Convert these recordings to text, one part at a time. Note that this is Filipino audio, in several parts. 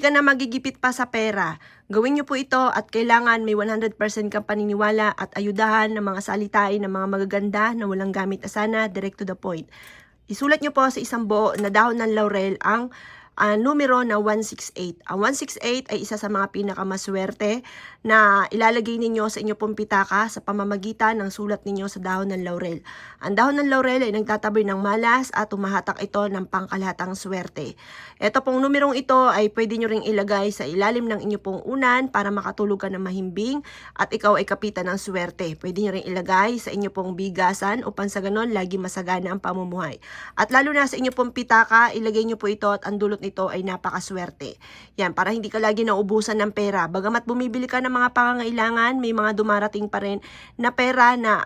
ka na magigipit pa sa pera. Gawin nyo po ito at kailangan may 100% kang paniniwala at ayudahan ng mga salitain ng mga magaganda na walang gamit na sana, direct to the point. Isulat nyo po sa isang buo na dahon ng laurel ang numero na 168. Ang 168 ay isa sa mga pinakamaswerte na ilalagay ninyo sa inyo pong pitaka sa pamamagitan ng sulat ninyo sa dahon ng laurel. Ang dahon ng laurel ay nagtataboy ng malas at tumahatak ito ng pangkalahatang swerte. Ito pong numerong ito ay pwede nyo ring ilagay sa ilalim ng inyo pong unan para makatulog ka ng mahimbing at ikaw ay kapitan ng swerte. Pwede nyo ring ilagay sa inyo pong bigasan upang sa ganon lagi masagana ang pamumuhay. At lalo na sa inyo pong pitaka, ilagay nyo po ito at ang dulot ito ay napakaswerte. Yan, para hindi ka lagi nauubusan ng pera. Bagamat bumibili ka ng mga pangangailangan, may mga dumarating pa rin na pera na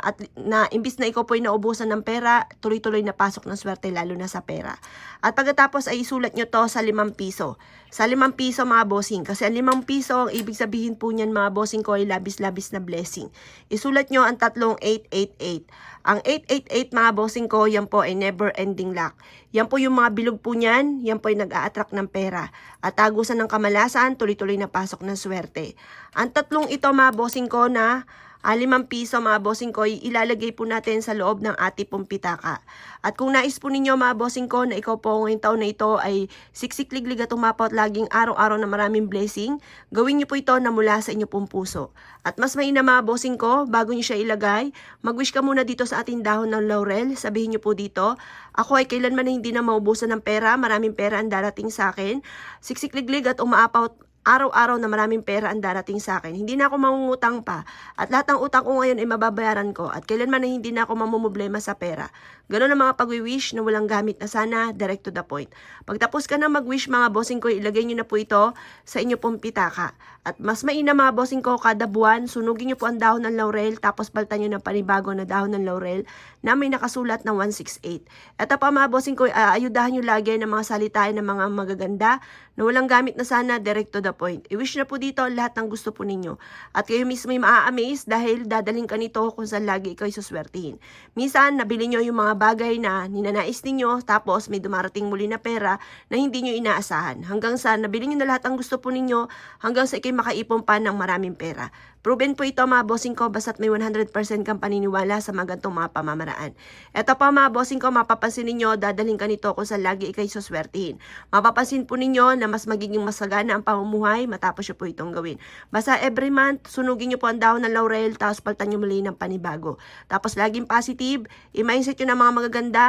imbis na ikaw po ay nauubusan ng pera, tuloy-tuloy na pasok ng swerte lalo na sa pera. At pagkatapos ay isulat nyo to sa 5 piso. Sa 5 piso mga bossing, kasi ang 5 piso, ang ibig sabihin po niyan mga bossing ko ay labis-labis na blessing. Isulat nyo ang tatlong 888. Ang 888 mga bossing ko, yan po ay never ending luck. Yan po yung mga bilog po niyan, yan po ay nag-a-attract ng pera. At tagusan ng kamalasan, tuloy-tuloy na pasok ng swerte. Ang tatlong ito mga bossing ko na 5 piso mga bossing ko, ilalagay po natin sa loob ng ating pong pitaka. At kung nais po ninyo mga bossing ko na ikaw po ngayong taon na ito ay siksik-liglig at umapot laging araw-araw na maraming blessing, gawin niyo po ito na mula sa inyo pong puso. At mas mainam mga bossing ko, bago niyo siya ilagay, mag-wish ka muna dito sa ating dahon ng laurel. Sabihin niyo po dito, ako ay kailanman na hindi na maubusan ng pera, maraming pera ang darating sa akin. Siksik-liglig at umaapaw araw-araw na maraming pera ang darating sa akin. Hindi na ako mangungutang pa. At lahat ng utang ko ngayon ay mababayaran ko. At kailanman na hindi na ako mamumblema sa pera. Ganun ang mga pag-wish na walang gamit na sana, direct to the point. Pagtapos ka na mag-wish mga bossing ko, ilagay nyo na po ito sa inyo pong pitaka. At mas mainam mga bossing ko, kada buwan, sunugin nyo po ang dahon ng laurel, tapos paltan nyo ng panibago na dahon ng laurel na may nakasulat na 168. Ito pa mga bossing ko, ayudahan nyo lagi ng mga salitain ng mga magaganda na walang gamit na sana, direct to the point. I-wish na po dito lahat ng gusto po ninyo. At kayo mismo ay maa-amaze dahil dadaling ka nito kung saan lagi ikaw ay suswertihin. Minsan, nabili nyo yung mga bagay na ninanais ninyo, tapos may dumarating muli na pera na hindi nyo inaasahan. Hanggang sa nabili nyo na lahat ang gusto po ninyo, hanggang sa ikay makaipon pa ng maraming pera. Proven po ito mga bossing ko, basta't may 100% kang paniniwala sa mga gantong mga pamamaraan. Ito pa mga bossing ko, mapapansin ninyo, dadaling ka nito kung saan lagi ikay suswertihin. Mapapansin po ninyo na mas magiging masagana ang pamumuhay matapos nyo po itong gawin. Basta every month, sunugin nyo po ang dahon ng laurel, tapos paltan nyo muli ng panibago. Tapos laging positive, i-mindset nyo ng mga magaganda,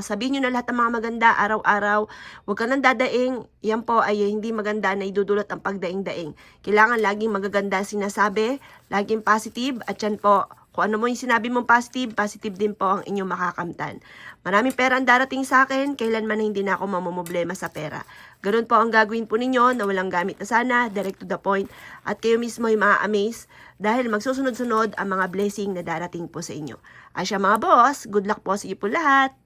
sabihin nyo na lahat ng mga maganda araw-araw. Huwag ka nang dadaing, yan po ay hindi maganda na idudulot ang pagdaing-daing. Kailangan laging magaganda sinasabi, laging positive, at yan po, kung ano mo yung sinabi mong positive, positive din po ang inyong makakamtan. Maraming pera ang darating sa akin, kailanman na hindi na ako mamumblema sa pera. Ganun po ang gagawin po ninyo na walang gamit na sana, direct to the point, at kayo mismo ay maa-amaze dahil magsusunod-sunod ang mga blessing na darating po sa inyo. Asya mga boss, good luck po sa iyo po lahat!